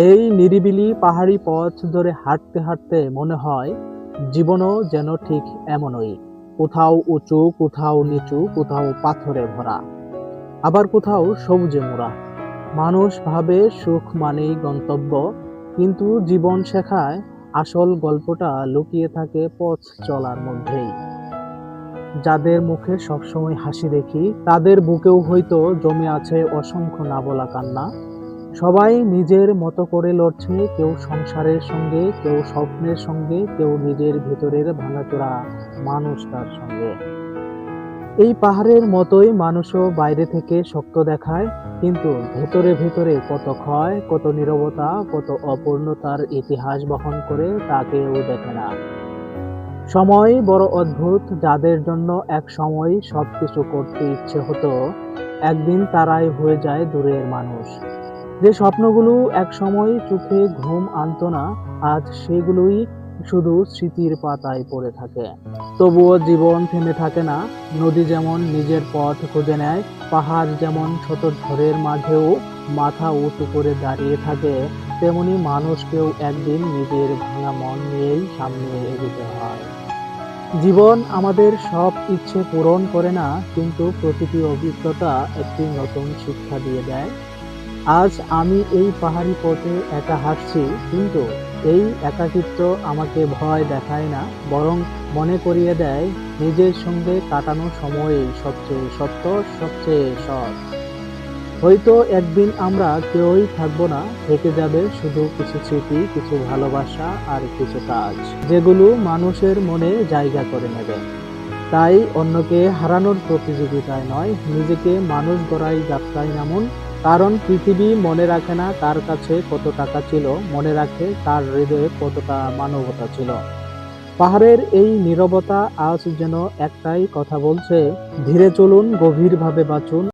এই নিরিবিলি পাহাড়ি পথ ধরে হাঁটতে হাঁটতে মনে হয় জীবনও যেন ঠিক এমনই। কোথাও উঁচু, কোথাও নিচু, কোথাও পাথরে ভরা, আবার কোথাও সবুজে মোড়া। মানুষ ভাবে সুখ মানেই গন্তব্য, কিন্তু জীবন শেখায় আসল গল্পটা লুকিয়ে থাকে পথ চলার মধ্যেই। যাদের মুখে সবসময় হাসি দেখি, তাদের বুকেও হয়তো জমে আছে অসংখ্য না বলা কান্না। সবাই নিজের মতো করে লড়ছে, কেউ সংসারের সঙ্গে, কেউ স্বপ্নের সঙ্গে, কেউ নিজের ভেতরের ভাঙাচোরা মানুষটার সঙ্গে। এই পাহাড়ের মতোই মানুষও বাইরে থেকে শক্ত দেখায়, কিন্তু ভেতরে ভেতরে কত ক্ষয়, কত নীরবতা, কত অপূর্ণতার ইতিহাস বহন করে তা কেউ দেখে না। সময় বড় অদ্ভুত, যাদের জন্য এক সময় সবকিছু করতে ইচ্ছে হতো, একদিন তারাই হয়ে যায় দূরের মানুষ। যে স্বপ্নগুলো একসময় চোখে ঘুম আনতো না, আজ সেগুলোই শুধু স্মৃতির পাতায় পড়ে থাকে। তবুও জীবন থেমে থাকে না। নদী যেমন নিজের পথ খুঁজে নেয়, পাহাড় যেমন ছোট ঝড়ের মাঝেও মাথা উঁচু করে দাঁড়িয়ে থাকে, তেমনি মানুষকেও একদিন নিজের ভাঙা মন নিয়েই সামনে এগোতে হয়। জীবন আমাদের সব ইচ্ছে পূরণ করে না, কিন্তু প্রতিটি অভিজ্ঞতা একটি নতুন শিক্ষা দিয়ে দেয়। আজ আমি এই পাহাড়ি পথে একা হাঁটছি, কিন্তু এই একাকিত্ব আমাকে ভয় দেখায় না, বরং মনে করিয়ে দেয় নিজের সঙ্গে কাটানো সময়ই সবচেয়ে সত্য, সবচেয়ে সৎ। হয়তো একদিন আমরা কেউই থাকবো না, থেকে যাবে শুধু কিছু স্মৃতি, কিছু ভালোবাসা আর কিছু কাজ, যেগুলো মানুষের মনে জায়গা করে নেবে। তাই অন্যকে হারানোর প্রতিযোগিতায় নয়, নিজেকে মানুষ গড়াই যাত্রায় নামুন। কারণ পৃথিবী মনে রাখে না কার কাছে কত টাকা ছিল, মনে রাখে কার হৃদয়ে কতটা মানবতা ছিল। পাহাড়ের এই নীরবতা আজ যেন একটাই কথা বলছে, ধীরে চলুন, গভীরভাবে বাঁচুন।